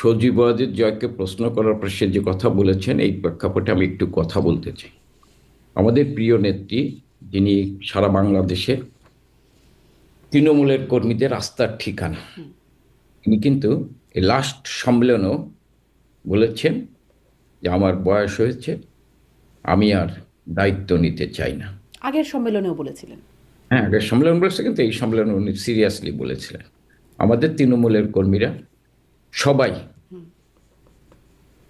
সজীব ওয়াজেদ জয়কে প্রশ্ন করার পর সে যে কথা বলেছেন এই প্রেক্ষাপটে আমি একটু কথা বলতে চাই। আমাদের প্রিয় নেত্রী, যিনি সারা বাংলাদেশে তৃণমূলের কর্মীদের আস্থার ঠিকানা, তিনি কিন্তু এই লাস্ট সম্মেলনেও বলেছেন যে আমার বয়স হয়েছে, আমি আর দায়িত্ব নিতে চাই না। আগের সম্মেলনেও বলেছিলেন। হ্যাঁ, আগের সম্মেলন বলেছে, কিন্তু এই সম্মেলনে উনি সিরিয়াসলি বলেছিলেন। আমাদের তৃণমূলের কর্মীরা সবাই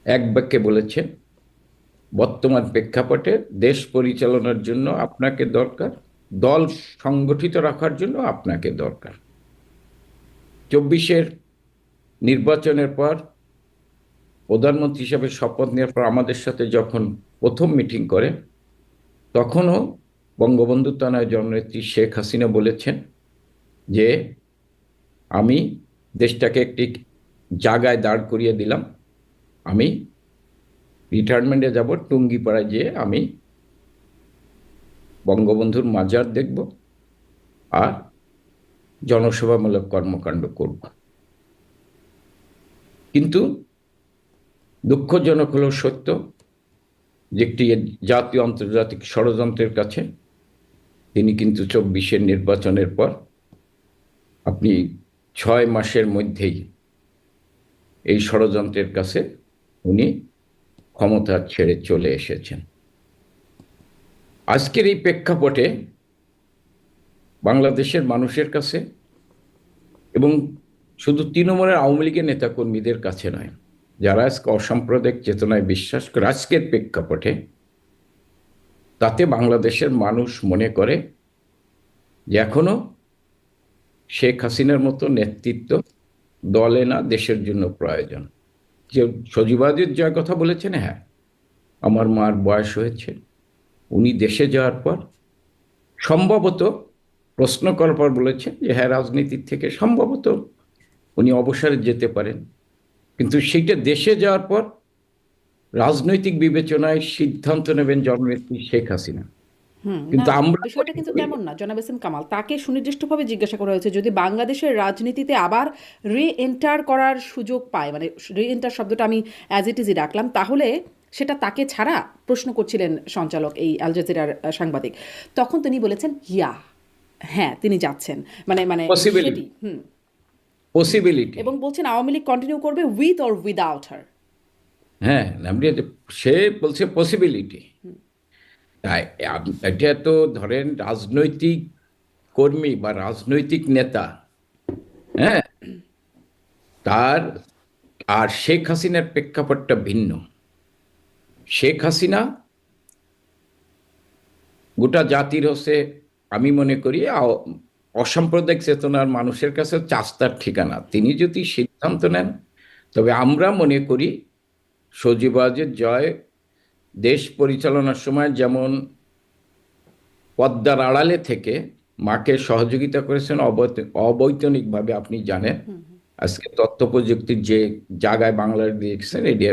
এক বাক্যে বলেছেন, বর্তমান প্রেক্ষাপটে দেশ পরিচালনার জন্য আপনাকে দরকার, দল সংগঠিত রাখার জন্য আপনাকে দরকার। 24-এর নির্বাচনের পর প্রধানমন্ত্রী হিসেবে শপথ নেওয়ার পর আমাদের সাথে যখন প্রথম মিটিং করে, তখনও বঙ্গবন্ধু তনয়া জননেত্রী শেখ হাসিনা বলেছেন যে আমি দেশটাকে একটি জায়গায় দাঁড় করিয়ে দিলাম, আমি রিটায়ারমেন্টে যাব, টুঙ্গিপাড়ায় যেয়ে আমি বঙ্গবন্ধুর মাজার দেখব আর জনসেবামূলক কর্মকাণ্ড করব। কিন্তু দুঃখজনক হলো সত্য যে একটি জাতীয় আন্তর্জাতিক ষড়যন্ত্রের কাছে তিনি কিন্তু 24-এর নির্বাচনের পর আপনি 6 মাসের মধ্যেই এই ষড়যন্ত্রের কাছে উনি ক্ষমতা ছেড়ে চলে এসেছেন। আজকের এই প্রেক্ষাপটে বাংলাদেশের মানুষের কাছে এবং শুধু তৃণমূলের আওয়ামী লীগের নেতাকর্মীদের কাছে নয়, যারা আজকে অসাম্প্রদায়িক চেতনায় বিশ্বাস করে, আজকের প্রেক্ষাপটে তাতে বাংলাদেশের মানুষ মনে করে যে এখনো শেখ হাসিনার মতো নেতৃত্ব দলে না, দেশের জন্য প্রয়োজন। যে সজীবাদের জয় কথা বলেছেন, হ্যাঁ, আমার মার বয়স হয়েছে, উনি দেশে যাওয়ার পর সম্ভবত প্রশ্ন করার পর বলেছেন যে হ্যাঁ, রাজনীতির থেকে সম্ভবত উনি অবসরে যেতে পারেন, কিন্তু সেইটা দেশে যাওয়ার পর রাজনৈতিক বিবেচনায় সিদ্ধান্ত নেবেন জননেত্রী শেখ হাসিনা। না, কিন্তু আমরা বিষয়টা কিন্তু তেমন না জনাব এস এম কামাল। তাকে সুনির্দিষ্টভাবে জিজ্ঞাসা করা হয়েছে যদি বাংলাদেশের রাজনীতিতে আবার রি এন্টার করার সুযোগ পায়, মানে রি এন্টার শব্দটা আমি অ্যাজ ইট ইজই রাখলাম, তাহলে সেটা তাকে ছাড়া প্রশ্ন করছিলেন সঞ্চালক, এই আল জাজিরার সাংবাদিক। তখন তিনি বলেছেন ইয়া, হ্যাঁ তিনি যাচ্ছেন, মানে মানে সেটি পসিবিলিটি, পসিবিলিটি, এবং বলছেন আওয়ামী লীগ কন্টিনিউ করবে উইথ অর উইদাউট হার। হ্যাঁ, আপনি সে বলছে পসিবিলিটি। তাই এটা তো ধরেন রাজনৈতিক কর্মী বা রাজনৈতিক নেতা, হ্যাঁ, তার আর শেখ হাসিনার প্রেক্ষাপটটা ভিন্ন। শেখ হাসিনা গোটা জাতির হচ্ছে, আমি মনে করি অসাম্প্রদায়িক চেতনার মানুষের কাছে চাস্তার ঠিকানা। তিনি যদি সিদ্ধান্ত নেন, তবে আমরা মনে করি সজীবাজের জয় দেশ পরিচালনার সময় যেমন পদ্মার আড়ালে থেকে মাকে সহযোগিতা করেছেন অবৈতনিকভাবে, আপনি জানেন আজকে তথ্য প্রযুক্তির যে জায়গায় বাংলাদেশ দিয়েছেন, এটা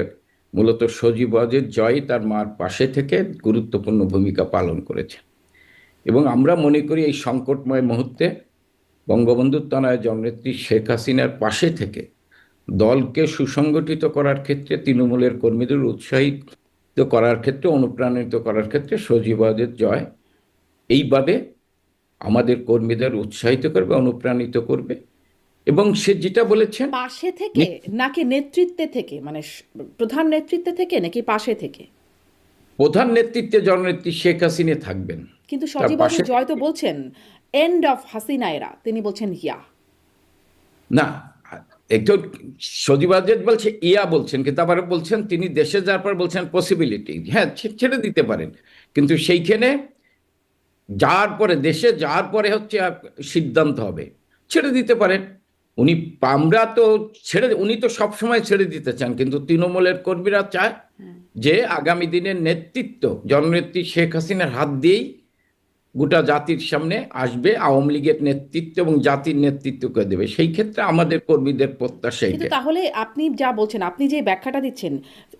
মূলত সজীব ওয়াজেদ জয় তার মার পাশে থেকে গুরুত্বপূর্ণ ভূমিকা পালন করেছে। এবং আমরা মনে করি এই সংকটময় মুহূর্তে বঙ্গবন্ধু তনয়া জননেত্রী শেখ হাসিনার পাশে থেকে দলকে সুসংগঠিত করার ক্ষেত্রে, তৃণমূলের কর্মীদের উৎসাহিত করার ক্ষেত্রে, অনুপ্রাণিত করার ক্ষেত্রে সজীব ওয়াজেদ জয় এইভাবে আমাদের কর্মীদের উৎসাহিত করবে, অনুপ্রাণিত করবে। এবং সে যেটা বলেছেন, পাশে থেকে নাকি নেতৃত্বে থেকে, মানে প্রধান নেতৃত্বে থেকে নাকি পাশে থেকে? প্রধান নেতৃত্বে জননেত্রী শেখ হাসিনা থাকবেন, কিন্তু তার সজীব পাশে ওয়াজেদ জয় তো বলছেন এন্ড অফ হাসিনা এরা, তিনি বলছেন ইয়া। না। একটু সজীব ওয়াজেদ বলছে ইয়া বলছেন, কিন্তু আবার বলছেন তিনি দেশে যাওয়ার পর বলছেন পসিবিলিটি, হ্যাঁ ছেড়ে দিতে পারেন, কিন্তু সেইখানে যাওয়ার পরে, দেশে যাওয়ার পরে হচ্ছে সিদ্ধান্ত হবে, ছেড়ে দিতে পারেন উনি। আমরা তো উনি তো সবসময় ছেড়ে দিতে চান, কিন্তু তৃণমূলের কর্মীরা চায় যে আগামী দিনের নেতৃত্ব জননেত্রী শেখ হাসিনার হাত দিয়েই গোটা জাতির সামনে আসবে, আওয়ামী লীগের নেতৃত্ব এবং জাতির নেতৃত্বকে দেবে। সেই ক্ষেত্রে আমাদের কর্মীদের প্রত্যাশা কিন্তু এটা। তাহলে আপনি যা বলছেন, আপনি যে ব্যাখ্যাটা দিচ্ছেন,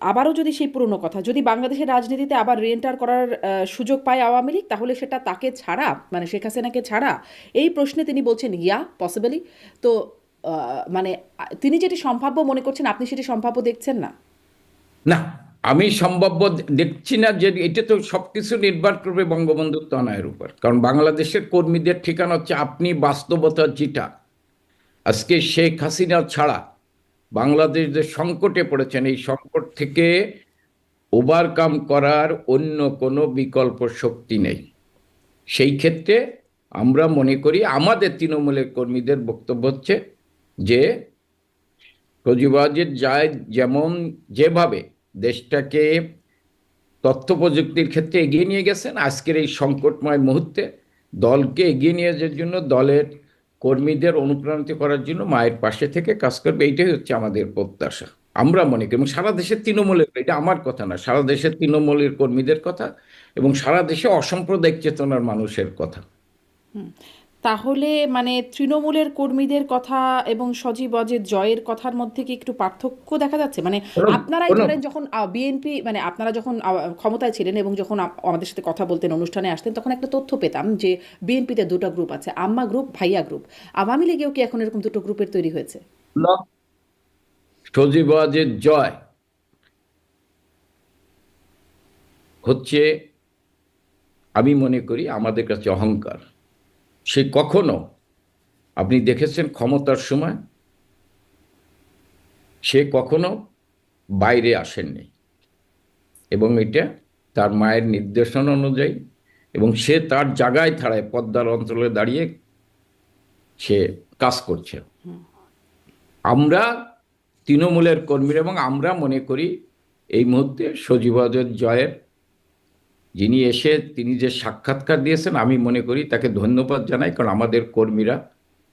আবারও যদি সেই পুরনো কথা, যদি বাংলাদেশের রাজনীতিতে আবার রিএন্টার করার সুযোগ পায় আওয়ামী লীগ, তাহলে সেটা তাকে ছাড়া, মানে শেখ হাসিনাকে ছাড়া, এই প্রশ্নে তিনি বলছেন ইয়া পসিবলি। তো মানে তিনি যেটি সম্ভাব্য মনে করছেন আপনি সেটি সম্ভাব্য দেখছেন না? না, আমি সম্ভাব্য দেখছি না। যে এটা তো সবকিছু নির্ভর করবে বঙ্গবন্ধু তনয়ের উপর, কারণ বাংলাদেশের কর্মীদের ঠিকানা হচ্ছে আপনি বাস্তবতা যেটা। আজকে শেখ হাসিনা ছাড়া বাংলাদেশ যে সংকটে পড়েছেন, এই সংকট থেকে ওভারকাম করার অন্য কোনো বিকল্প শক্তি নেই। সেই ক্ষেত্রে আমরা মনে করি, আমাদের তৃণমূলের কর্মীদের বক্তব্য হচ্ছে যে ফৌজিবাজের যায় যেমন যেভাবে দেশটাকে তথ্য প্রযুক্তির ক্ষেত্রে এগিয়ে নিয়ে গেছেন, আজকের এই সংকটময় মুহূর্তে দলকে এগিয়ে নিয়ে যাওয়ার জন্য, দলের কর্মীদের অনুপ্রাণিত করার জন্য মায়ের পাশে থেকে কাজ করবে। এইটাই হচ্ছে আমাদের প্রত্যাশা। আমরা মনে করি, এবং সারা দেশের তৃণমূলের, এটা আমার কথা না, সারা দেশের তৃণমূলের কর্মীদের কথা এবং সারা দেশে অসাম্প্রদায়িক চেতনার মানুষের কথা। তাহলে মানে তৃণমূলের কর্মীদের কথা এবং সজীব অজের জয়ের কথার মধ্যে কি একটু পার্থক্য দেখা যাচ্ছে? মানে কোনো আপনারাই কোনো ধরেন যখন বিএনপি মানে আপনারা যখন ক্ষমতায় ছিলেন এবং যখন আমাদের সাথে কথা বলতেন, অনুষ্ঠানে আসতেন, তখন একটা তথ্য পেতাম যে বিএনপিতে দুটো গ্রুপ আছে, আম্মা গ্রুপ, ভাইয়া গ্রুপ। আওয়ামী লীগেও কি এখন এরকম দুটো গ্রুপের তৈরি হয়েছে? সজীবাজের জয় হচ্ছে, আমি মনে করি, আমাদের কাছে অহংকার। সে কখনো, আপনি দেখেছেন ক্ষমতার সময় সে কখনো বাইরে আসেননি, এবং এটা তার মায়ের নির্দেশনা অনুযায়ী, এবং সে তার জায়গায় থাড়ায় পদ্মার অঞ্চলে দাঁড়িয়ে সে কাজ করছে। আমরা তৃণমূলের কর্মীরা এবং আমরা মনে করি এই মুহূর্তে সজীবাজের জয়ের যিনি এসে তিনি যে সাক্ষাৎকার দিয়েছেন, আমি মনে করি তাকে ধন্যবাদ জানাই, কারণ আমাদের কর্মীরা,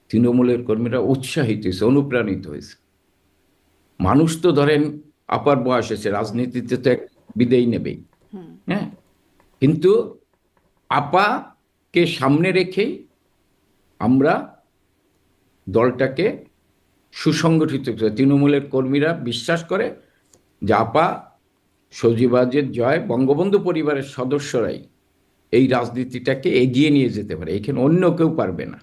তৃণমূলের কর্মীরা উৎসাহিত হয়েছে, অনুপ্রাণিত হয়েছে। মানুষ তো ধরেন আপার বয়স এসে রাজনীতিতে তো এক বিদেয় নেবেই, হ্যাঁ, কিন্তু আপাকে সামনে রেখেই আমরা দলটাকে সুসংগঠিত করে, তৃণমূলের কর্মীরা বিশ্বাস করে যে আপা সজীবাজের জয়, বঙ্গবন্ধু পরিবারের সদস্যরাই এই রাজনীতিটাকে এগিয়ে নিয়ে যেতে পারে, এখানে অন্য কেউ পারবে না,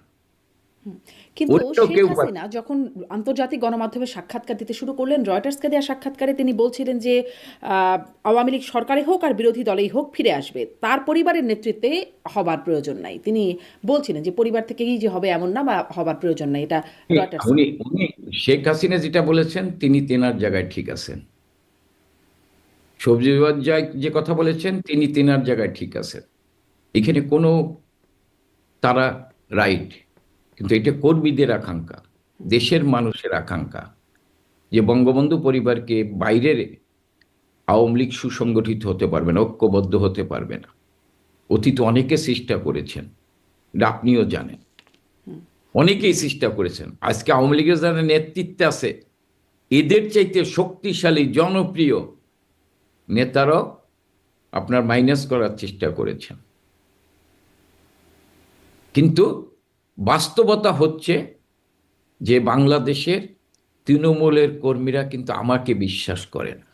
কিন্তু অন্য শেখ কেউ পারবে। হাসিনা যখন আন্তর্জাতিক গণমাধ্যমে সাক্ষাৎকার দিতে শুরু করলেন, রয়টার্সকে দেওয়া সাক্ষাৎকারে তিনি বলছিলেন যে আওয়ামী লীগ সরকারে হোক আর বিরোধী দলেই হোক ফিরে আসবে, তার পরিবারের নেতৃত্বে হবার প্রয়োজন নাই। তিনি বলছিলেন যে পরিবার থেকেই যে হবে এমন না, বা হবার প্রয়োজন নাই। এটা রয়টার্স। উনি উনি শেখ হাসিনা যেটা বলেছেন, তিনি তেনার জায়গায় ঠিক আছেন। সবজিবাদ যে কথা বলেছেন, তিনি তেনার জায়গায় ঠিক আছেন। এখানে কোনো, তারা রাইট, কিন্তু এটা কর্মীদের আকাঙ্ক্ষা, দেশের মানুষের আকাঙ্ক্ষা, যে বঙ্গবন্ধু পরিবারকে বাইরের আওয়ামী লীগ সুসংগঠিত হতে পারবে না, ঐক্যবদ্ধ হতে পারবে না। অতীতে অনেকে চেষ্টা করেছেন, এটা আপনিও জানেন, অনেকেই চেষ্টা করেছেন। আজকে আওয়ামী লীগের যারা নেতৃত্বে আছে, এদের চাইতে শক্তিশালী জনপ্রিয় নেতারাও আপনার মাইনাস করার চেষ্টা করেছেন। কিন্তু বাস্তবতা হচ্ছে যে বাংলাদেশের তৃণমূলের কর্মীরা কিন্তু আমাকে বিশ্বাস করে না,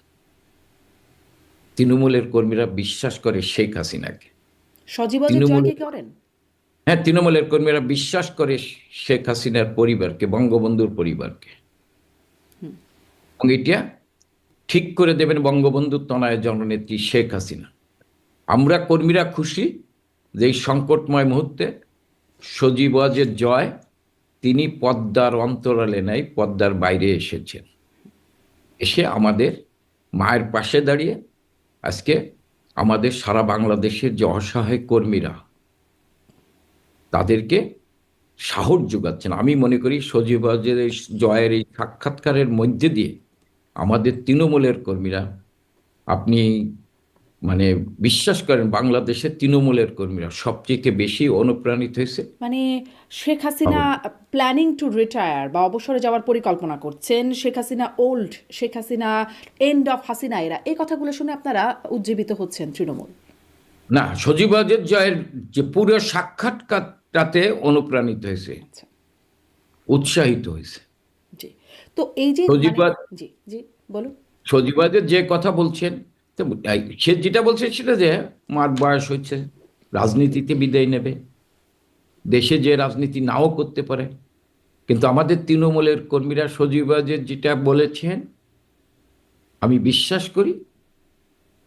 তৃণমূলের কর্মীরা বিশ্বাস করে শেখ হাসিনাকে। সজীব অজের জয়কে তৃণমূলের, করেন? হ্যাঁ, তৃণমূলের কর্মীরা বিশ্বাস করে শেখ হাসিনার পরিবারকে, বঙ্গবন্ধুর পরিবারকে, এবং এটা ঠিক করে দেবেন বঙ্গবন্ধুর তনয় জননেত্রী শেখ হাসিনা। আমরা কর্মীরা খুশি যে এই সংকটময় মুহূর্তে সজীব ওয়াজের জয়, তিনি পদ্মার অন্তরালে নাই, পদ্মার বাইরে এসেছেন, এসে আমাদের মায়ের পাশে দাঁড়িয়ে আজকে আমাদের সারা বাংলাদেশের যে অসহায় কর্মীরা, তাদেরকে সাহস যোগাচ্ছেন। আমি মনে করি সজীব ওয়াজের এই জয়ের এই সাক্ষাৎকারের মধ্যে দিয়ে আমাদের তৃণমূলের কর্মীরা, আপনি মানে বিশ্বাস করেন বাংলাদেশের তৃণমূলের কর্মীরা সবচেয়ে বেশি অনুপ্রাণিত হয়েছে। মানে Sheikh Hasina planning to retire বা অবসরে যাওয়ার পরিকল্পনা করছেন, Sheikh Hasina old, Sheikh Hasina end of Hasina এরা, এই কথাগুলো শুনে আপনারা উজ্জীবিত হচ্ছেন তৃণমূল? না, সজীব ওয়াজের জয়ের যে পুরো সাক্ষাৎকারটাতে অনুপ্রাণিত হয়েছে, আচ্ছা, উৎসাহিত হয়েছে। জি। তো এই যে সজীব মানে, ওয়াজ, জি জি বলুন। সজীব ওয়াজের যে কথা বলছেন, তো সে যেটা বলছে সেটা যে মার বয়স হচ্ছে, রাজনীতিতে বিদায় নেবে, দেশে যে রাজনীতি নাও করতে পারে, কিন্তু আমাদের তৃণমূলের কর্মীরা সজীব ওয়াজেদ যেটা বলেছেন আমি বিশ্বাস করি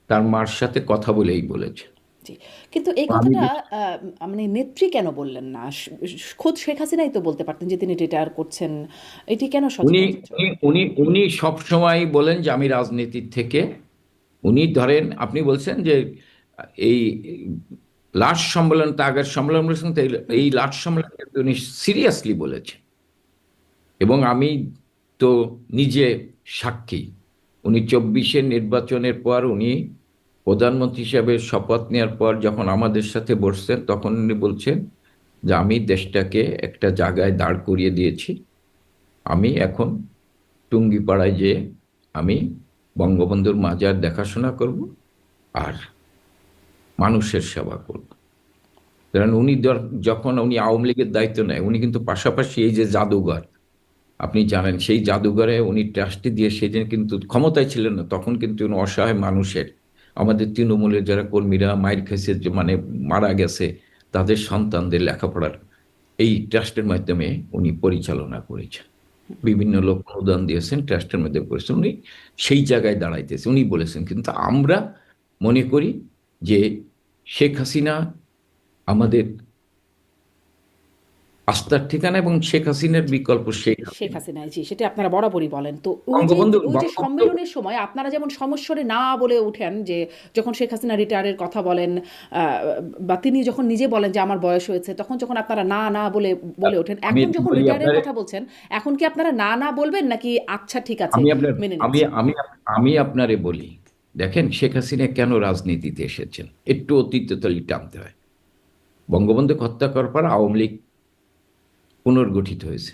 তার মার সাথে কথা বলেই বলেছে। জি। কিন্তু এই আমি কথাটা মানে নেত্রী কেন বললেন না? খোদ শেখ হাসিনাই তো বলতে পারতেন যে তিনি রিটায়ার করছেন। এটি কেন সজীব উনি ওয়াজেদ উনি উনি উনি সবসময় বলেন যে আমি রাজনীতির থেকে, উনি ধরেন আপনি বলছেন যে এই লাস্ট সম্মেলন তা আগের সম্মেলন বলেছেন তো এই লাস্ট সম্মেলন কিন্তু উনি সিরিয়াসলি বলেছেন এবং আমি তো নিজে সাক্ষী। উনি 24-এর নির্বাচনের পর উনি প্রধানমন্ত্রী হিসেবে শপথ নেওয়ার পর যখন আমাদের সাথে বসছেন তখন উনি বলছেন যে আমি দেশটাকে একটা জায়গায় দাঁড় করিয়ে দিয়েছি, আমি এখন টুঙ্গিপাড়ায় যেয়ে আমি বঙ্গবন্ধুর মাজার দেখাশোনা করব আর মানুষের সেবা করব। কারণ উনি যখন উনি আওয়ামী লীগের দায়িত্ব নেয় উনি কিন্তু পাশাপাশি এই যে জাদুঘর আপনি জানেন সেই জাদুঘরে উনি ট্রাস্টি দিয়ে সেদিন কিন্তু ক্ষমতায় ছিলেন না, তখন কিন্তু উনি অসহায় মানুষের, আমাদের তৃণমূলের যারা কর্মীরা মায়ের খেয়েছে যে মানে মারা গেছে তাদের সন্তানদের লেখাপড়ার এই ট্রাস্টের মাধ্যমে উনি পরিচালনা করেছেন, বিভিন্ন লোক অনুদান দিয়েছেন ট্রাস্টের মধ্যে করেছেন, উনি সেই জায়গায় দাঁড়াইতেছে উনি বলেছেন। কিন্তু আমরা মনে করি যে শেখ হাসিনা আমাদের আস্থার ঠিকানা এবং শেখ হাসিনার বিকল্প শেখ শেখ হাসিনা। হাসিনাই, জি, সেটা আপনারা বরাবরই বলেন। তো বঙ্গবন্ধু ওই যে বঙ্গবন্ধু সম্মেলনের সময় আপনারা যেমন সমস্বরে না বলে ওঠেন যে যখন শেখ হাসিনা রিটায়ারের কথা বলেন, বা তিনি যখন নিজে বলেন যে আমার বয়স হয়েছে, তখন যখন আপনারা না না বলে বলে ওঠেন, আমি এখন একটু যখন বলি রিটায়ারের আপনার, কথা বলছেন, এখন কি আপনারা না না বলবেন নাকি আচ্ছা ঠিক আছে আমি আপনার মেনে আমি নিচ্ছি? আমি আমি আপনারে বলি, দেখেন শেখ হাসিনা কেন রাজনীতিতে এসেছেন একটু অতীতে তলি টানতে হয়। বঙ্গবন্ধু হত্যা করার পর আওয়ামী লীগ পুনর্গঠিত হয়েছে,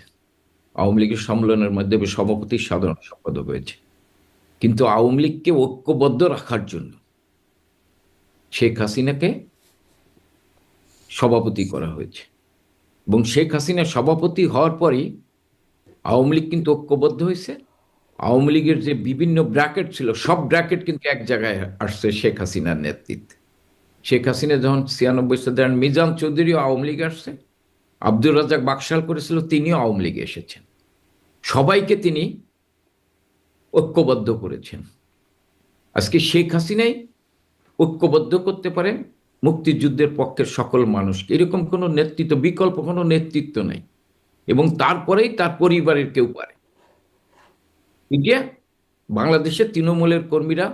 আওয়ামী লীগের সম্মেলনের মাধ্যমে সভাপতি সাধারণ সম্পাদক হয়েছে, কিন্তু আওয়ামী লীগকে ঐক্যবদ্ধ রাখার জন্য শেখ হাসিনাকে সভাপতি করা হয়েছে এবং শেখ হাসিনা সভাপতি হওয়ার পরই আওয়ামী লীগ কিন্তু ঐক্যবদ্ধ হয়েছে। আওয়ামী লীগের যে বিভিন্ন ব্র্যাকেট ছিল সব ব্র্যাকেট কিন্তু এক জায়গায় আসছে শেখ হাসিনার নেতৃত্বে। শেখ হাসিনা যখন 96 দেন মিজান চৌধুরীও আওয়ামী লীগ আসছে, আব্দুর রাজ্জাক বাকশাল করেছিল তিনিও আওয়ামী লীগে এসেছেন, সবাইকে তিনি ঐক্যবদ্ধ করেছেন। আজকে শেখ হাসিনাই ঐক্যবদ্ধ করতে পারেন মুক্তিযুদ্ধের পক্ষের সকল মানুষকে, এরকম কোনো নেতৃত্ব বিকল্প কোনো নেতৃত্ব নেই এবং তারপরেই তার পরিবারের কেউ পারে। মিডিয়া বাংলাদেশের তৃণমূলের কর্মীরা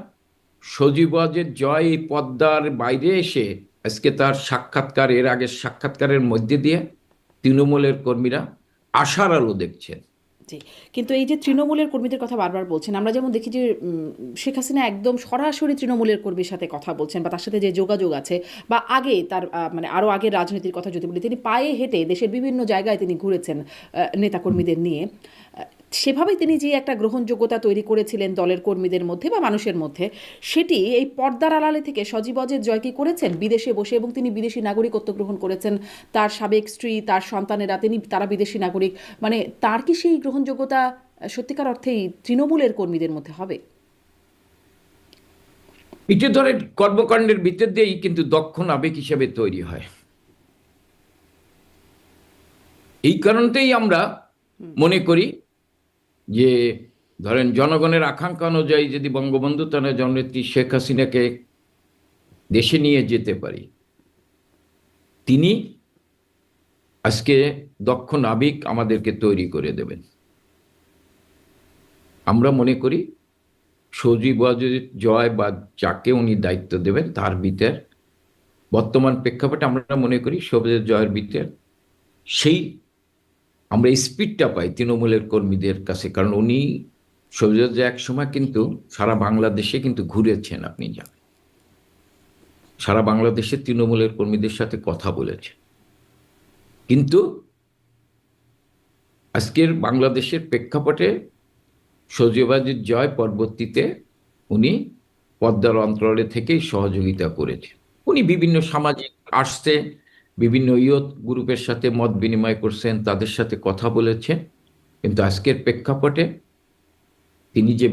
সজীব ওয়াজেদ জয় এই পদ্মার বাইরে এসে আজকে তার সাক্ষাৎকার এর আগের সাক্ষাৎকারের মধ্যে দিয়ে তৃণমূলের কর্মীরা আশার আলো দেখছেন। জি। কিন্তু এই যে তৃণমূলের কর্মীদের কথা বারবার বলছেন, আমরা যেমন দেখি যে শেখ হাসিনা একদম সরাসরি তৃণমূলের কর্মীর সাথে কথা বলছেন বা তার সাথে যে যোগাযোগ আছে, বা আগে তার মানে আরও আগের রাজনীতির কথা যদি বলি, তিনি পায়ে হেঁটে দেশের বিভিন্ন জায়গায় তিনি ঘুরেছেন নেতাকর্মীদের নিয়ে। সেভাবেই তিনি যে একটা গ্রহণযোগ্যতা তৈরি করেছিলেন দলের কর্মীদের মধ্যে বা মানুষের মধ্যে, সেটি এই পর্দার আড়ালে থেকে সজীব ওয়াজেদ জয় কি করেছেন বিদেশে বসে, এবং তিনি বিদেশি নাগরিকত্ব গ্রহণ করেছেন, তার সাবেক স্ত্রী তার সন্তানেরা তারা বিদেশি নাগরিক, মানে তার কি সেই গ্রহণযোগ্যতা সত্যিকার অর্থেই তৃণমূলের কর্মীদের মধ্যে হবে? এটা ধরে কর্মকাণ্ডের ভিতর দিয়েই কিন্তু দক্ষ নাবিক হিসেবে তৈরি হয়। এই কারণতেই আমরা মনে করি যে ধরেন জনগণের আকাঙ্ক্ষা অনুযায়ী যদি বঙ্গবন্ধু তার জননেত্রী শেখ হাসিনাকে দেশে নিয়ে যেতে পারি, তিনি আজকে দক্ষ নাবিক আমাদেরকে তৈরি করে দেবেন। আমরা মনে করি সজীব ওয়াজেদ জয় বা যাকে উনি দায়িত্ব দেবেন তার ভিতর বর্তমান প্রেক্ষাপটে আমরা মনে করি সজীব জয়ের ভিতর সেই আমরা স্পিডটা পাই তৃণমূলের কর্মীদের কাছে, কারণ উনি সজীব জয় এক সময় কিন্তু সারা বাংলাদেশে কিন্তু ঘুরেছেন, আপনি জানেন সারা বাংলাদেশের তৃণমূলের কর্মীদের সাথে কথা বলেছে। কিন্তু আজকের বাংলাদেশের প্রেক্ষাপটে সজীব ওয়াজেদ জয় পরবর্তীতে উনি পদ্মার অঞ্চলে থেকেই সহযোগিতা করেছে। উনি বিভিন্ন সামাজিক আসছে, বিভিন্ন ইয়ত গ্রুপের সাথে মত বিনিময় করছেন, তাদের সাথে কথা বলেছেন, কিন্তু আজকের প্রেক্ষাপটে তিনি যে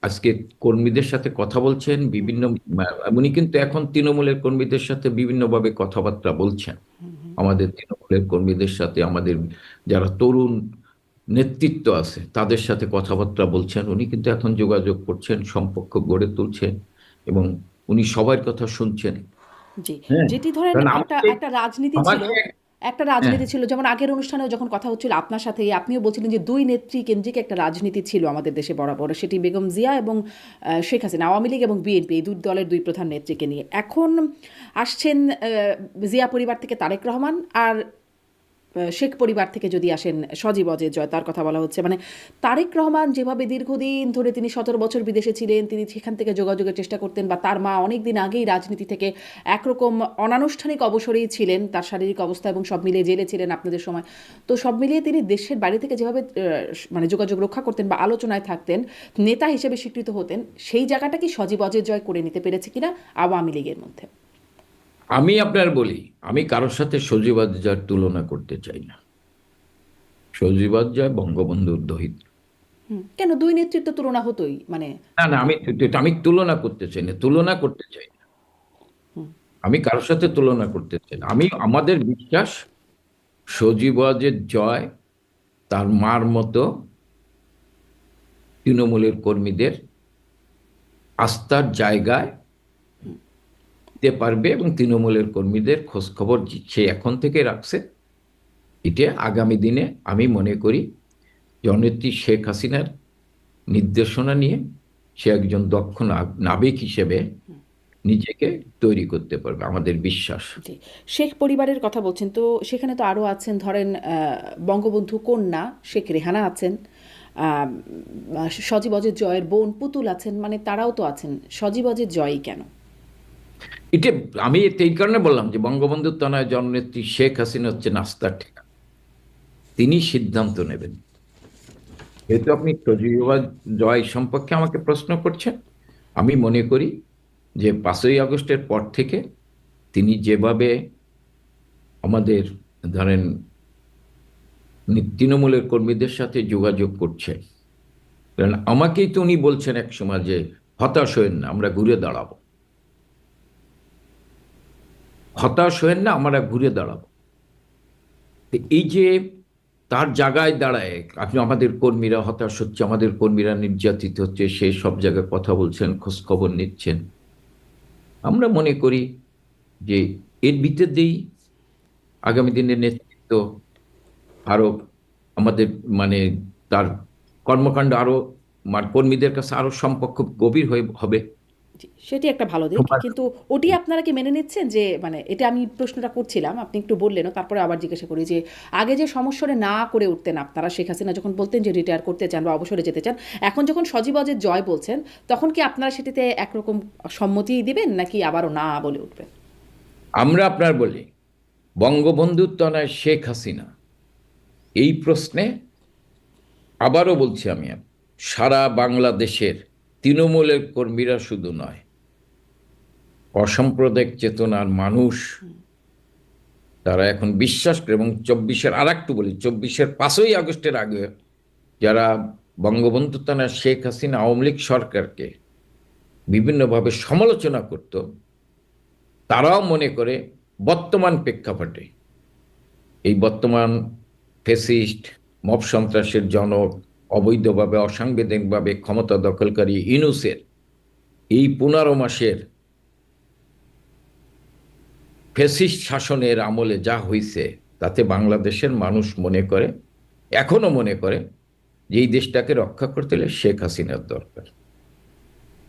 আজকে কর্মীদের সাথে কথা বলছেন বিভিন্ন, উনি কিন্তু এখন তৃণমূলের কর্মীদের সাথে বিভিন্নভাবে কথাবার্তা বলছেন, আমাদের তৃণমূলের কর্মীদের সাথে, আমাদের যারা তরুণ নেতৃত্ব আছে তাদের সাথে কথাবার্তা বলছেন, উনি কিন্তু এখন যোগাযোগ করছেন, সম্পর্ক গড়ে তুলছেন এবং উনি সবার কথা শুনছেন। জি, হ্যাঁ, যেটি ধরেন কারণ একটা আমাকে একটা রাজনীতি ছিল, আমাকে একটা হ্যাঁ, রাজনীতি ছিল যেমন আগের অনুষ্ঠানেও যখন কথা হচ্ছিল আপনার সাথে, আপনিও বলছিলেন যে ২ নেত্রী কেন্দ্রিক একটা রাজনীতি ছিল আমাদের দেশে বরাবর। সেটি বেগম জিয়া এবং শেখ হাসিনা, আওয়ামী লীগ এবং বিএনপি এই ২ দলের ২ প্রধান নেত্রীকে নিয়ে। এখন আসছেন জিয়া পরিবার থেকে তারেক রহমান, আর শেখ পরিবার থেকে যদি আসেন সজীব অজয় জয়, তার কথা বলা হচ্ছে। মানে তারেক রহমান যেভাবে দীর্ঘদিন ধরে তিনি ১৭ বছর বিদেশে ছিলেন, তিনি সেখান থেকে যোগাযোগের চেষ্টা করতেন, বা তার মা অনেক দিন আগেই রাজনীতি থেকে একরকম অনানুষ্ঠানিক অবসরেই ছিলেন, তার শারীরিক অবস্থা এবং সব মিলিয়ে জেলে ছিলেন আপনাদের সময়। তো সব মিলিয়ে তিনি দেশের বাইরে থেকে যেভাবে মানে যোগাযোগ রক্ষা করতেন বা আলোচনায় থাকতেন, নেতা হিসেবে স্বীকৃত হতেন, সেই জায়গাটা কি সজীব অজয় জয় করে নিতে পেরেছে কিনা আওয়ামী লীগের মধ্যে? আমি আপনার বলি, আমি কারোর সাথে সজীবাজার তুলনা করতে চাই না। সজীবাজার বঙ্গবন্ধুর দহিত। কেন ২ নেতৃত্ব তুলনা হতোই, মানে না না, আমি তুলনা করতে চাই না, তুলনা করতে চাই না। আমি কারোর সাথে তুলনা করতে চাই না। আমাদের বিশ্বাস সজীবাজের জয় তার মার মতো তৃণমূলের কর্মীদের আস্থার জায়গায় দিতে পারবে এবং তৃণমূলের কর্মীদের খোঁজ খবর সে এখন থেকে রাখছে। এটা আগামী দিনে আমি মনে করি জননেত্রী শেখ হাসিনার নির্দেশনা নিয়ে সে একজন দক্ষ নাবিক হিসেবে নিজেকে তৈরি করতে পারবে, আমাদের বিশ্বাস। জি, শেখ পরিবারের কথা বলছেন, তো সেখানে তো আরও আছেন, ধরেন বঙ্গবন্ধু কন্যা শেখ রেহানা আছেন, আহ, সজীব অজয় জয়ের বোন পুতুল আছেন, মানে তারাও তো আছেন। সজীব অজয় জয়ই কেন? এটা আমি এই কারণে বললাম যে বঙ্গবন্ধুর তনয় জননেত্রী শেখ হাসিনা হচ্ছে নাস্তার ঠিকানা, তিনি সিদ্ধান্ত নেবেন। যেহেতু আপনি সজীবা জয় সম্পর্কে আমাকে প্রশ্ন করছেন, আমি মনে করি যে ৫ই আগস্টের পর থেকে তিনি যেভাবে আমাদের ধরেন তৃণমূলের কর্মীদের সাথে যোগাযোগ করছে, কারণ আমাকেই তো উনি বলছেন এক সময় যে হতাশ হয়েন না, আমরা ঘুরে দাঁড়াবো, হতাশ হয়েন না, আমরা ঘুরে দাঁড়াবো। তো এই যে তার জায়গায় দাঁড়ায় আপনি, আমাদের কর্মীরা হতাশ হচ্ছে, আমাদের কর্মীরা নির্যাতিত হচ্ছে, সেই সব জায়গায় কথা বলছেন, খোঁজ খবর নিচ্ছেন। আমরা মনে করি যে এর ভিতর দিয়েই আগামী দিনের নেতৃত্ব আরো আমাদের মানে তার কর্মকাণ্ড আরো কর্মীদের কাছে আরো সম্পর্ক গভীর হয়ে হবে। জি, সেটি একটা ভালো দিক, কিন্তু ওটি আপনারা কি মেনে নিচ্ছেন? যে মানে এটা আমি প্রশ্নটা করছিলাম, আপনি একটু বললেনও, তারপরে আবার জিজ্ঞাসা করি যে আগে যে সমস্যাটা না করে উঠতেন আপনারা, শেখ হাসিনা যখন বলতেন যে রিটায়ার করতে চান বা অবসরে যেতে চান, এখন যখন সজীব অজয় জয় বলছেন, তখন কি আপনারা সেটিতে একরকম সম্মতি দিবেন, নাকি আবারও না বলে উঠবেন? আমরা আপনার বলি, বঙ্গবন্ধুর তনয় শেখ হাসিনা এই প্রশ্নে আবারও বলছি আমি, সারা বাংলাদেশের তৃণমূলের কর্মীরা শুধু নয়, অসাম্প্রদায়িক চেতনার মানুষ তারা এখন বিশ্বাস করে, এবং ২৪-এর আর একটু বলি, ২৪-এর ৫ই আগস্টের আগে যারা বঙ্গবন্ধু তানা শেখ হাসিনা আওয়ামী লীগ সরকারকে বিভিন্নভাবে সমালোচনা করত, তারাও মনে করে বর্তমান প্রেক্ষাপটে এই বর্তমান ফ্যাসিস্ট মব সন্ত্রাসের জনক, অবৈধভাবে অসাংবিধানিকভাবে ক্ষমতা দখলকারী ইউনূসের এই ১৫ মাসের ফ্যাসিস্ট শাসনের আমলে যা হয়েছে, তাতে বাংলাদেশের মানুষ মনে করে, এখনো মনে করে যে এই দেশটাকে রক্ষা করতে হলে শেখ হাসিনার দরকার।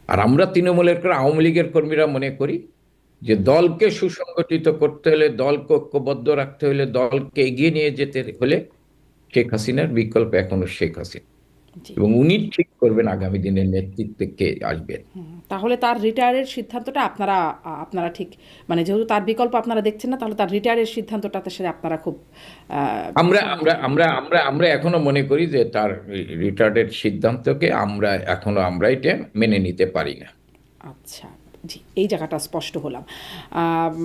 আর আমরা তৃণমূলের আওয়ামী লীগের কর্মীরা মনে করি যে দলকে সুসংগঠিত করতে হলে, দলকে ঐক্যবদ্ধ রাখতে হলে, দলকে এগিয়ে নিয়ে যেতে হলে শেখ হাসিনার বিকল্প এখনো শেখ হাসিনা, জি, এবং উনি ঠিক করবেন আগামী দিনের নেতৃত্বে কে আসবেন। তাহলে তার রিটায়ারের সিদ্ধান্তটা আপনারা আপনারা ঠিক, মানে যেহেতু তার বিকল্প আপনারা দেখছেন না, তাহলে তার রিটায়ারের সিদ্ধান্তটাতে সাথে আপনারা খুব আমরা আমরা সমর্থন। আমরা আমরা আমরা এখনো মনে করি যে তার রিটায়ার্ডের সিদ্ধান্তকে আমরা এটা মেনে নিতে পারি না। আচ্ছা, জি, এই জায়গাটা স্পষ্ট হলাম। আম,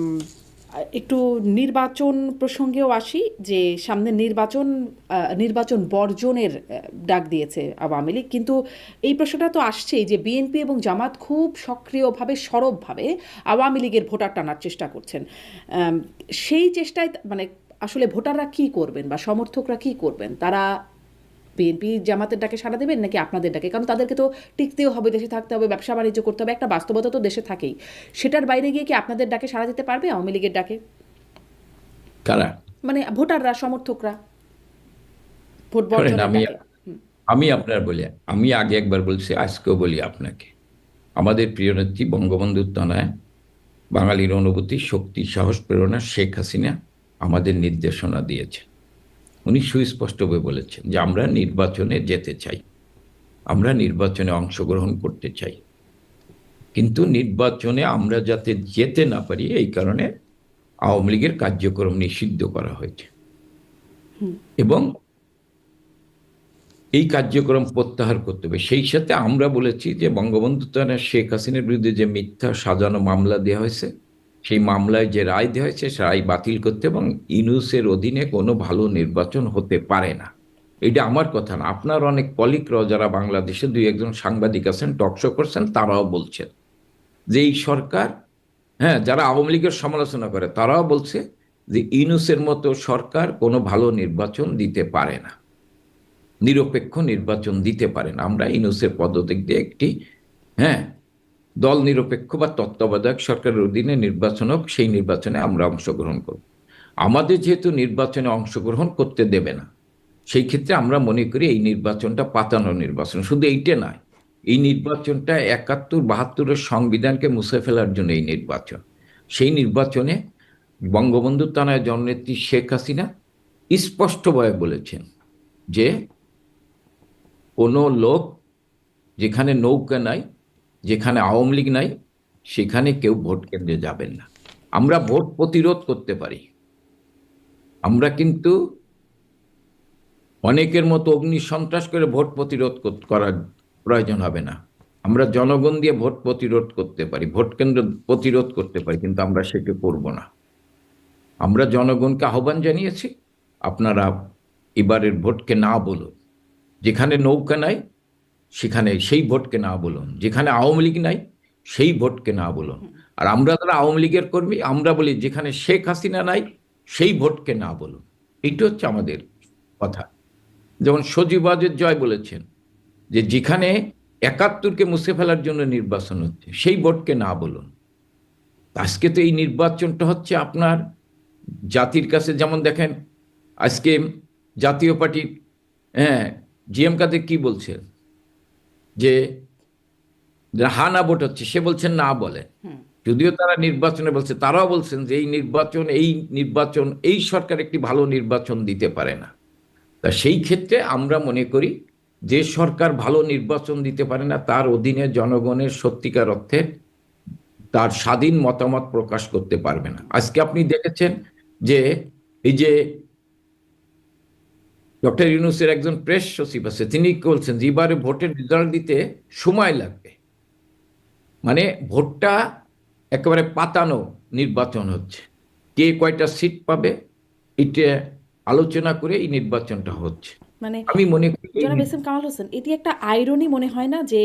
একটু নির্বাচন প্রসঙ্গেও আসি, যে সামনে নির্বাচন, নির্বাচন বর্জনের ডাক দিয়েছে আওয়ামী লীগ, কিন্তু এই প্রশ্নটা তো আসছেই যে বিএনপি এবং জামাত খুব সক্রিয়ভাবে, সরবভাবে আওয়ামী লীগের ভোটার টানার চেষ্টা করছেন। সেই চেষ্টায় মানে আসলে ভোটাররা কি করবেন বা সমর্থকরা কি করবেন? তারা বিএনপি জামাতের ডাকে সাড়া দেবেন নাকি আপনাদের ডাকে? কারণ তাদেরকে তো টিকতেও হবে, দেশে থাকতে হবে, ব্যবসা বাণিজ্য করতে হবে, একটা বাস্তবতা তো দেশে থাকেই। সেটার বাইরে গিয়ে কি আপনাদের ডাকে সাড়া দিতে পারবে আওয়ামী লীগের ডাকে? কারা? মানে ভোটাররা, সমর্থকরা, ভোট শোনেন, বর্জনের আমি ডাকে। হুম। আমি আপনার বলি, আমি আগে একবার বলছি, আজকেও বলি আপনাকে, আমাদের প্রিয় নেত্রী বঙ্গবন্ধুর তনয় বাঙালির অনুভূতি, শক্তি, সাহস, প্রেরণা শেখ হাসিনা আমাদের নির্দেশনা দিয়েছেন। উনি সুস্পষ্টভাবে বলেছেন যে আমরা নির্বাচনে যেতে চাই, আমরা নির্বাচনে অংশগ্রহণ করতে চাই, কিন্তু নির্বাচনে আমরা যাতে যেতে না পারি এই কারণে আওয়ামী লীগের কার্যক্রম নিষিদ্ধ করা হয়েছে এবং এই কার্যক্রম প্রত্যাহার করতে হবে। সেই সাথে আমরা বলেছি যে বঙ্গবন্ধু তার শেখ হাসিনার বিরুদ্ধে যে মিথ্যা সাজানো মামলা দেওয়া হয়েছে, সেই মামলায় যে রায় দেওয়া হয়েছে সে রায় বাতিল করতে, এবং ইউনূসের অধীনে কোনো ভালো নির্বাচন হতে পারে না। এটা আমার কথা না, আপনার অনেক কলিগরাও যারা বাংলাদেশে দুই একজন সাংবাদিক আছেন, টকশো করছেন, তারাও বলছেন যে এই সরকার, হ্যাঁ, যারা আওয়ামী লীগের সমালোচনা করে তারাও বলছে যে ইউনূসের মতো সরকার কোনো ভালো নির্বাচন দিতে পারে না, নিরপেক্ষ নির্বাচন দিতে পারে না। আমরা ইউনূসের পদত্যাগ দিয়ে একটি, হ্যাঁ, দল নিরপেক্ষ বা তত্ত্বাবধায়ক সরকারের অধীনে নির্বাচন হোক, সেই নির্বাচনে আমরা অংশগ্রহণ করব। আমাদের যেহেতু নির্বাচনে অংশগ্রহণ করতে দেবে না, সেই ক্ষেত্রে আমরা মনে করি এই নির্বাচনটা পাতানো নির্বাচন। শুধু এইটা নয়, এই নির্বাচনটা ৭১-৭২-এর সংবিধানকে মুছে ফেলার জন্য এই নির্বাচন। সেই নির্বাচনে বঙ্গবন্ধু তানায় জননেত্রী শেখ হাসিনা স্পষ্টভাবে বলেছেন যে কোনো লোক, যেখানে নৌকা নাই, যেখানে আওয়ামী লীগ নাই, সেখানে কেউ ভোট কেন্দ্রে যাবেন না। আমরা ভোট প্রতিরোধ করতে পারি, আমরা কিন্তু অনেকের মতো অগ্নি সন্ত্রাস করে ভোট প্রতিরোধ করার প্রয়োজন হবে না। আমরা জনগণ দিয়ে ভোট প্রতিরোধ করতে পারি, ভোট কেন্দ্র প্রতিরোধ করতে পারি, কিন্তু আমরা সেটা করব না। আমরা জনগণকে আহ্বান জানিয়েছি, আপনারা এবারের ভোটকে না বলুন। যেখানে নৌকা নাই সেখানে সেই ভোটকে না বলুন, যেখানে আওয়ামী লীগ নাই সেই ভোটকে না বলুন। আর আমরা যারা আওয়ামী লীগের কর্মী, আমরা বলি যেখানে শেখ হাসিনা নাই সেই ভোটকে না বলুন। এইটা হচ্ছে আমাদের কথা। যেমন সজীব ওয়াজেদ জয় বলেছেন যে যেখানে ৭১-কে মুছে ফেলার জন্য নির্বাচন হচ্ছে সেই ভোটকে না বলুন। আজকে তো এই নির্বাচনটা হচ্ছে আপনার জাতির কাছে, যেমন দেখেন আজকে জাতীয় পার্টির, হ্যাঁ, জিএম কাদের কি বলছেন যে হা না ভোট হচ্ছে, সে বলছেন না বলে। যদিও তারা নির্বাচনে বলছে, তারাও বলছেন যে এই নির্বাচন এই সরকার একটি ভালো নির্বাচন দিতে পারে না। তা সেই ক্ষেত্রে আমরা মনে করি যে সরকার ভালো নির্বাচন দিতে পারে না, তার অধীনে জনগণের সত্যিকার অর্থে তার স্বাধীন মতামত প্রকাশ করতে পারবে না। আজকে আপনি দেখেছেন যে এই যে ডক্টর ইউনূসের একজন প্রেস সচিব আছে, তিনি বলছেন যে এবারে ভোটের রেজাল্ট দিতে সময় লাগবে। মানে ভোটটা একেবারে পাতানো নির্বাচন হচ্ছে, কে কয়টা সিট পাবে এটা আলোচনা করে এই নির্বাচনটা হচ্ছে। মানে আমি মনে করি জনাব এস এম কামাল হোসেন, এটি একটা আইরনি মনে হয় না যে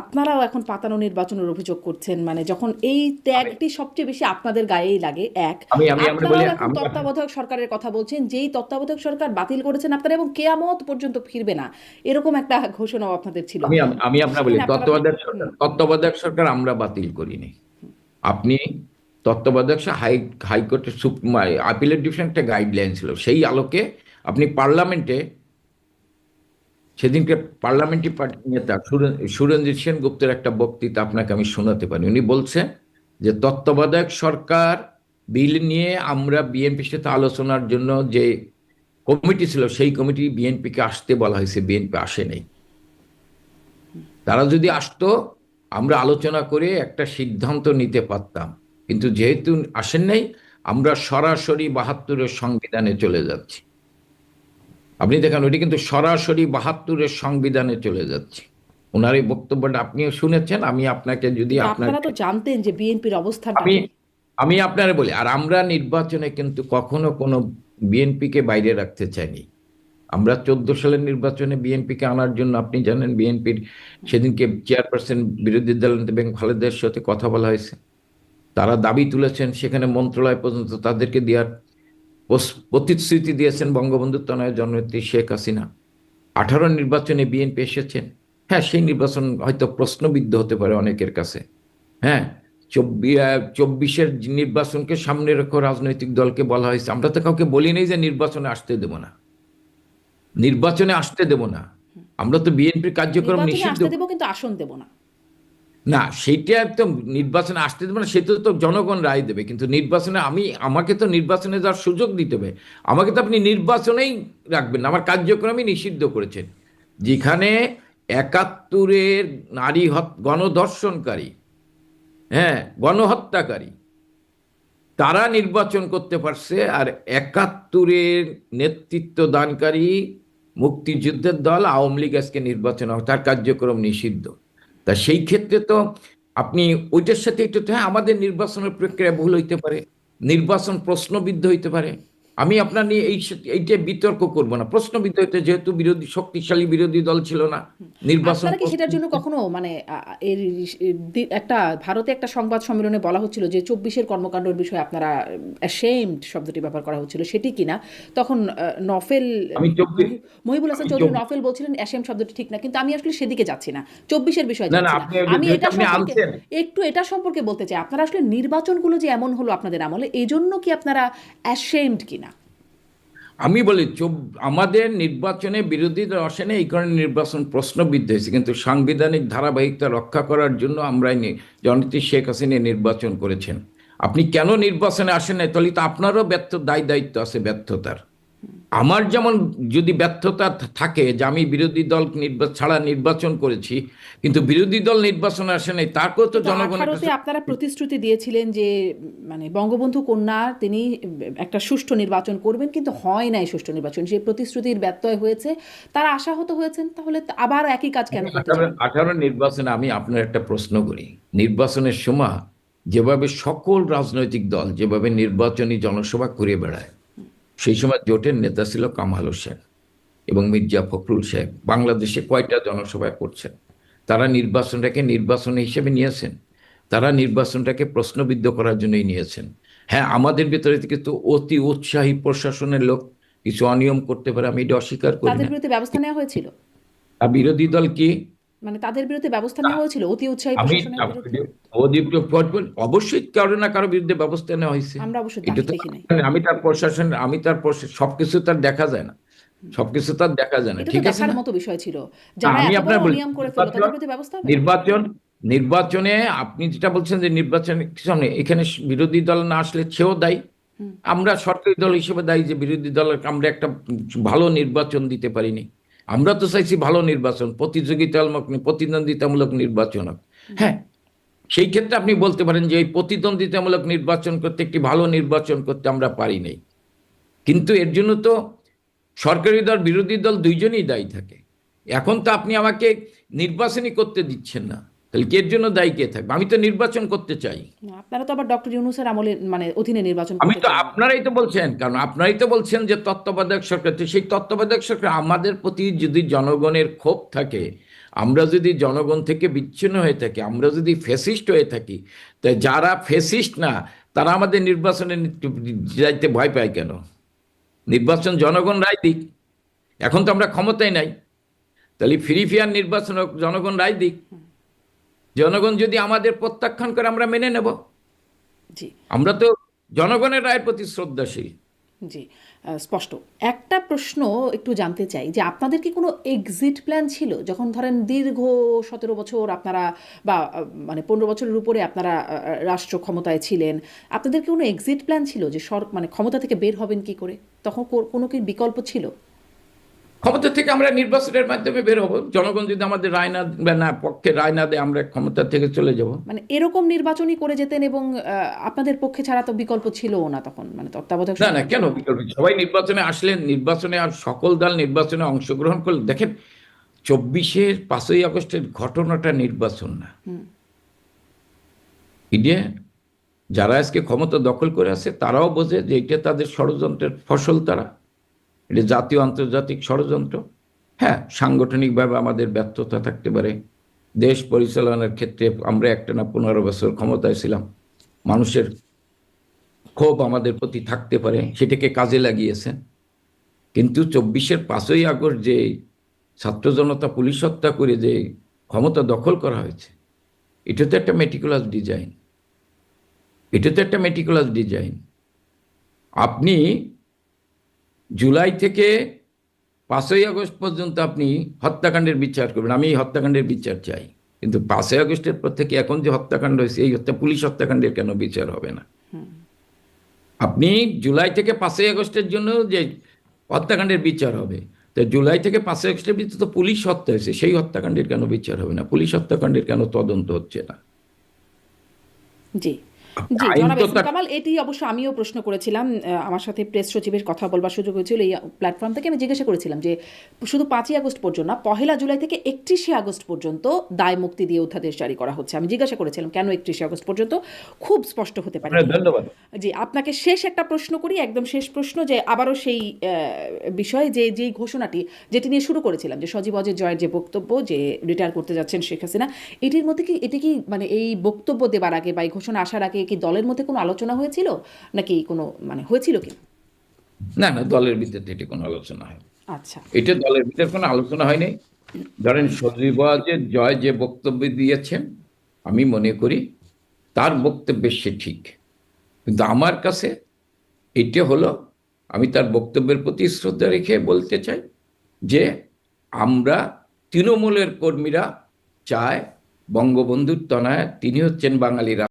আপনারাও এখন পাতানো নির্বাচনের অভিযোগ করছেন? মানে যখন এই ত্যাগটি সবচেয়ে বেশি আপনাদের গায়েই লাগে, এক, আমি আমি আমরা বলি আপনারাও এখন তত্ত্বাবধায়ক সরকারের কথা বলছেন, যেই তত্ত্বাবধায়ক সরকার বাতিল করেছেন আপনারা এবং কেয়ামত পর্যন্ত ফিরবে না, এরকম একটা ঘোষণাও আপনাদের ছিল। আমি আমি আপনার বলি, সেখানে আপনারা তত্ত্বাবধায়ক সরকার আমরা বাতিল করিনি। আপনি তত্ত্বাবধায়ক হাইকোর্টের আপিলের ডিভিশন একটা গাইডলাইন ছিল, সেই আলোকে আপনি পার্লামেন্টে সেদিনকে পার্লামেন্টারি পার্টি নেতা সুরঞ্জিত সেনগুপ্তের একটা বক্তৃতা আপনাকে আমি শোনাতে পারি। উনি বলছেন যে তত্ত্বাবধায়ক সরকার বিল নিয়ে আমরা বিএনপির সাথে আলোচনার জন্য যে কমিটি ছিল, সেই কমিটি বিএনপিকে আসতে বলা হয়েছে, বিএনপি আসে নাই। তারা যদি আসতো আমরা আলোচনা করে একটা সিদ্ধান্ত নিতে পারতাম, কিন্তু যেহেতু আসেন নাই, আমরা সরাসরি ৭২-এর সংবিধানে চলে যাচ্ছি। আপনি দেখেন ওইটি কিন্তু সরাসরি ৭২-এর সংবিধানে চলে যাচ্ছে। ওনার এই বক্তব্যটা আপনিও শুনেছেন। আমি আপনাকে যদি আপনারা তো জানতেন যে বিএনপির অবস্থানটা আমি কি। আমি আপনারা বলি, আর আমরা নির্বাচনে কিন্তু কখনো কোনো বিএনপিকে বাইরে রাখতে চাইনি। আমরা ১৪ সালের নির্বাচনে বিএনপিকে আনার জন্য, আপনি জানেন, বিএনপির সেদিনকে চেয়ারপারসন বিরোধী দলনেতা বেগম খালেদার সাথে কথা বলা হয়েছে। তারা দাবি তুলেছেন, সেখানে মন্ত্রণালয় পর্যন্ত তাদেরকে দেওয়ার প্রতিশ্রুতি দিয়েছেন বঙ্গবন্ধু তনয় জননেত্রী শেখ হাসিনা। 18 নির্বাচনে বিএনপি এসেছেন। হ্যাঁ, সেই নির্বাচন হয়তো প্রশ্নবিদ্ধ হতে পারে অনেকের কাছে। হ্যাঁ, 24-এর নির্বাচনকে সামনে রেখে রাজনৈতিক দলকে বলা হয়েছে, আমরা তো কাউকে বলি নাই যে নির্বাচনে আসতে দেব না, নির্বাচনে আসতে দেব না। আমরা তো বিএনপির কার্যক্রম নির্বাচনে নিষিদ্ধ আসতে দেবো কিন্তু আসন দেব না। না, সেইটা তো নির্বাচনে আসতে দেবে না, সেটা তো জনগণ রায় দেবে। কিন্তু নির্বাচনে আমাকে তো নির্বাচনে যাওয়ার সুযোগ দিতে হবে। আমাকে তো আপনি নির্বাচনেই রাখবেন না, আমার কার্যক্রমই নিষিদ্ধ করেছেন। যেখানে 71-এর গণধর্ষণকারী, হ্যাঁ, গণহত্যাকারী, তারা নির্বাচন করতে পারছে, আর 71-এর নেতৃত্ব দানকারী মুক্তিযুদ্ধের দল আওয়ামী লীগ আজকে নির্বাচন তার কার্যক্রম নিষিদ্ধ। তা সেই ক্ষেত্রে তো আপনি ওইটার সাথে একটু, হ্যাঁ, আমাদের নির্বাচনের প্রক্রিয়া ভুল হইতে পারে, নির্বাচন প্রশ্নবিদ্ধ হইতে পারে। আমি আপনার নিয়ে এইটা বিতর্ক করব না, প্রশ্নবিদ্ধ হইতে, যেহেতু শক্তিশালী বিরোধী দল ছিল না, নির্বাচন আপনারা কি সেটার জন্য কখনো মানে এর একটা ভারতে একটা সংবাদ সম্মেলনে বলা হচ্ছিল যে 24-এর কর্মকাণ্ডের বিষয়ে আপনারা অ্যাশেমড শব্দটি ব্যবহার করা হচ্ছিল, সেটি কিনা? তখন নফেল আমি 24 মহিবুল হাসান আমি চৌধুরী 24 নফেল বলছিলেন অ্যাশেম শব্দটি ঠিক না, কিন্তু আমি আসলে সেদিকে যাচ্ছি না, 24-এর বিষয়ে না না, যাচ্ছি না। আপনি আমি যেহেতু এটা আপনি সম্পর্কে আনছেন, একটু এটা সম্পর্কে বলতে চাই, আপনারা আসলে নির্বাচনগুলো যে এমন হলো আপনাদের আমলে, এই জন্য কি আপনারা অ্যাশেমড কিনা? আমি বলি আমাদের নির্বাচনে বিরোধীদের আসে না, এই কারণে নির্বাচন প্রশ্নবিদ্ধ হয়েছে। কিন্তু সাংবিধানিক ধারাবাহিকতা রক্ষা করার জন্য আমরাই জননেত্রী শেখ হাসিনা নির্বাচন করেছেন। আপনি কেন নির্বাচনে আসেন না, তাহলে তো আপনারও দায়িত্ব আছে ব্যর্থতার। আমার যেমন যদি ব্যর্থতা থাকে যে আমি বিরোধী দল ছাড়া নির্বাচন করেছি, কিন্তু বিরোধী দল নির্বাচনে আসে নাই, তারপরেও তো কিন্তু জনগণের 18-তে আপনারা প্রতিশ্রুতি দিয়েছিলেন যে মানে বঙ্গবন্ধু কন্যা তিনি একটা সুষ্ঠু নির্বাচন করবেন, কিন্তু হয় নাই সুষ্ঠু নির্বাচন, সেই প্রতিশ্রুতির ব্যত্যয় হয়েছে, তারা আশাহত হয়েছেন, তাহলে আবার একই কাজ কেন করতে যাবেন? 18 নির্বাচনে আমি আপনার একটা প্রশ্ন করি, নির্বাচনের সময় যেভাবে সকল রাজনৈতিক দল যেভাবে নির্বাচনী জনসভা করে বেড়ায়, সেই সময় জোটের নেতা ছিল কামাল হোসেন এবং মির্জা ফখরুল সাহেব। বাংলাদেশে কয়টা জনসভায় করছেন? তারা নির্বাচনটাকে নির্বাচন হিসেবে নিয়েছেন, তারা নির্বাচনটাকে প্রশ্নবিদ্ধ করার জন্যই নিয়েছেন। হ্যাঁ, আমাদের ভিতরে থেকে তো অতি উৎসাহী প্রশাসনের লোক কিছু অনিয়ম করতে পারে, আমি এটা অস্বীকার করি তাদের না। বিরুদ্ধে ব্যবস্থা নেওয়া হয়েছিল? আর বিরোধী দল কি? মানে তাদের বিরুদ্ধে ব্যবস্থা নেওয়া হয়েছিল অতি উৎসাহী আমি প্রশাসনের বিরুদ্ধে? অবশ্যই কারো না কারো বিরুদ্ধে ব্যবস্থা নেওয়া হয়েছে। আমরা অবশ্য এটা তো দেখি নাই। আমি তার সবকিছু তার দেখা যায় না, সবকিছু তার দেখা যায় না, এটা তো ঠিক আছে দেখার না? মতো বিষয় ছিল, না, যারা আমি এত বড় আপনার বলি অনিয়ম করে ফেললো তাদের বিরুদ্ধে ব্যবস্থা হবে? নির্বাচন নির্বাচনে আপনি যেটা বলছেন যে নির্বাচনে কিছু নেই, এখানে বিরোধী দল না আসলে সেও দায়ী, আমরা সরকারি দল হিসেবে দায়ী যে বিরোধী দলের আমরা একটা ভালো নির্বাচন দিতে পারিনি। আমরা তো চাইছি ভালো নির্বাচন, প্রতিদ্বন্দ্বিতামূলক নির্বাচন হোক। হ্যাঁ, সেই ক্ষেত্রে আপনি বলতে পারেন যে এই প্রতিদ্বন্দ্বিতামূলক নির্বাচন করতে, একটি ভালো নির্বাচন করতে আমরা পারি নাই। কিন্তু এর জন্য তো সরকারি দল বিরোধী দল দুইজনই দায়ী থাকে। এখন তো আপনি আমাকে নির্বাচনই করতে দিচ্ছেন না, তাহলে এর জন্য দায়ী কে থাকবে? আমি তো নির্বাচন করতে চাই। না, আপনারা তো আবার ডক্টর ইউনূসের আমলে মানে অধীনে নির্বাচন আমি করতে তো, চান না। আপনারাই তো বলছেন, কারণ আপনারাই তো বলছেন যে তত্ত্বাবধায়ক সরকার, তো সেই তত্ত্বাবধায়ক সরকার আমাদের প্রতি যদি জনগণের ক্ষোভ থাকে, আমরা যদি জনগণ থেকে বিচ্ছিন্ন হয়ে থাকি, আমরা যদি ফ্যাসিস্ট হয়ে থাকি, তাই যারা ফ্যাসিস্ট না তারা আমাদের নির্বাচনে যাইতে ভয় পায় কেন? নির্বাচন জনগণ রায় দিক। এখন তো আমরা ক্ষমতায় নাই, তাহলে ফ্রি ফেয়ার নির্বাচন হোক, জনগণ রায় দিক। জনগণ যদি আমাদের প্রত্যাখ্যান করে আমরা মেনে নেব। জি। আমরা তো জনগণের রায়ের প্রতি শ্রদ্ধাশীল। জি, স্পষ্ট। একটা প্রশ্ন একটু জানতে চাই যে আপনাদের কি কোনো এক্সিট প্ল্যান ছিল যখন ধরেন দীর্ঘ 17 বছর আপনারা বা মানে 15 বছরের উপরে আপনারা রাষ্ট্র ক্ষমতায় ছিলেন, আপনাদের কি কোনো এক্সিট প্ল্যান ছিল যে মানে ক্ষমতা থেকে বের হবেন কি করে? তখন কোনো কি বিকল্প ছিল? ক্ষমতা থেকে আমরা নির্বাচনের মাধ্যমে বের হবো, জনগণ যদি আমাদের রায় না বা না পক্ষে রায় না দেয়, আমরা ক্ষমতা থেকে চলে যাব। মানে এরকম নির্বাচনই করে যেতেন এবং আপনাদের পক্ষে ছাড়া তো বিকল্প ছিলও না তখন, মানে তত্ত্বাবধায়ক না না, সরকার কেন ছিল। বিকল্প? সবাই নির্বাচনে আসলেন, নির্বাচনে আর সকল দল নির্বাচনে অংশগ্রহণ করলেন। দেখেন, 24-এর 5ই আগস্টের ঘটনাটা নির্বাচন না, ইডিয়া যারা আজকে ক্ষমতা দখল করে আছে তারাও বোঝে যে এটা তাদের ষড়যন্ত্রের ফসল। তারা, এটা জাতীয় আন্তর্জাতিক ষড়যন্ত্র। হ্যাঁ, সাংগঠনিকভাবে আমাদের ব্যর্থতা থাকতে পারে, দেশ পরিচালনার ক্ষেত্রে আমরা একটানা 15 বছর ক্ষমতায় ছিলাম, মানুষের ক্ষোভ আমাদের প্রতি থাকতে পারে, সেটাকে কাজে লাগিয়েছেন। কিন্তু 24-এর 5ই আগস্ট যে ছাত্র জনতা পুলিশ হত্যা করে যে ক্ষমতা দখল করা হয়েছে, এটা তো একটা মেটিকুলাস ডিজাইন। এটা তো একটা মেটিকুলাস ডিজাইন। আপনি জুলাই থেকে 5ই আগস্ট পর্যন্ত আপনি হত্যাকাণ্ডের বিচার করবেন, আমি এই হত্যাকাণ্ডের বিচার চাই, কিন্তু 5ই আগস্টের পর থেকে এখন যে হত্যাকাণ্ড হয়েছে, এই পুলিশ হত্যাকাণ্ডের কেন বিচার হবে না? আপনি জুলাই থেকে 5ই আগস্টের জন্য যে হত্যাকাণ্ডের বিচার হবে, তো জুলাই থেকে 5ই আগস্টের ভিতরে তো পুলিশ হত্যা হয়েছে, সেই হত্যাকাণ্ডের কেন বিচার হবে না? পুলিশ হত্যাকাণ্ডের কেন তদন্ত হচ্ছে না? জি জি, আইন জনাব তো এহসান তার কামাল, এটি অবশ্য আমিও প্রশ্ন করেছিলাম। আমার সাথে প্রেস সচিবের কথা বলবার সুযোগ হয়েছিল এই প্ল্যাটফর্ম থেকে। আমি জিজ্ঞাসা করেছিলাম যে শুধু 5ই আগস্ট পর্যন্ত না, 1লা জুলাই থেকে 31শে আগস্ট পর্যন্ত দায় মুক্তি দিয়ে অধ্যাদেশ জারি করা হচ্ছে। আমি জিজ্ঞাসা করেছিলাম কেন 31শে আগস্ট পর্যন্ত, খুব স্পষ্ট হতে পারে। আপনার ধন্যবাদ। জি, আপনাকে শেষ একটা প্রশ্ন করি, একদম শেষ প্রশ্ন, যে আবারও সেই বিষয়ে যে যেই ঘোষণাটি যেটি নিয়ে শুরু করেছিলাম, যে সজীব অজয় জয়ের যে বক্তব্য যে রিটায়ার করতে যাচ্ছেন শেখ হাসিনা, এটির মধ্যে কি এটি কি মানে এই বক্তব্য দেবার আগে বা এই ঘোষণা আসার আগে কি দলের মধ্যে কোনো আলোচনা হয়েছিল, নাকি কোনো মানে হয়েছিল কি? না না, দলের ভিতরে এটি কোনো আলোচনা হয়, আচ্ছা। এটা দলের ভিতরে কোনো আলোচনা হয়নি। ধরেন সজীব ওয়াজেদ জয় যে বক্তব্য দিয়েছেন, আমি মনে করি তার বক্তব্যে সে ঠিক, কিন্তু আমার কাছে এটা হলো, আমি তার বক্তব্যের প্রতি শ্রদ্ধা রেখে বলতে চাই যে আমরা তৃণমূলের কর্মীরা চায় বঙ্গবন্ধুর তনয় তিনি হচ্ছেন বাঙালিরা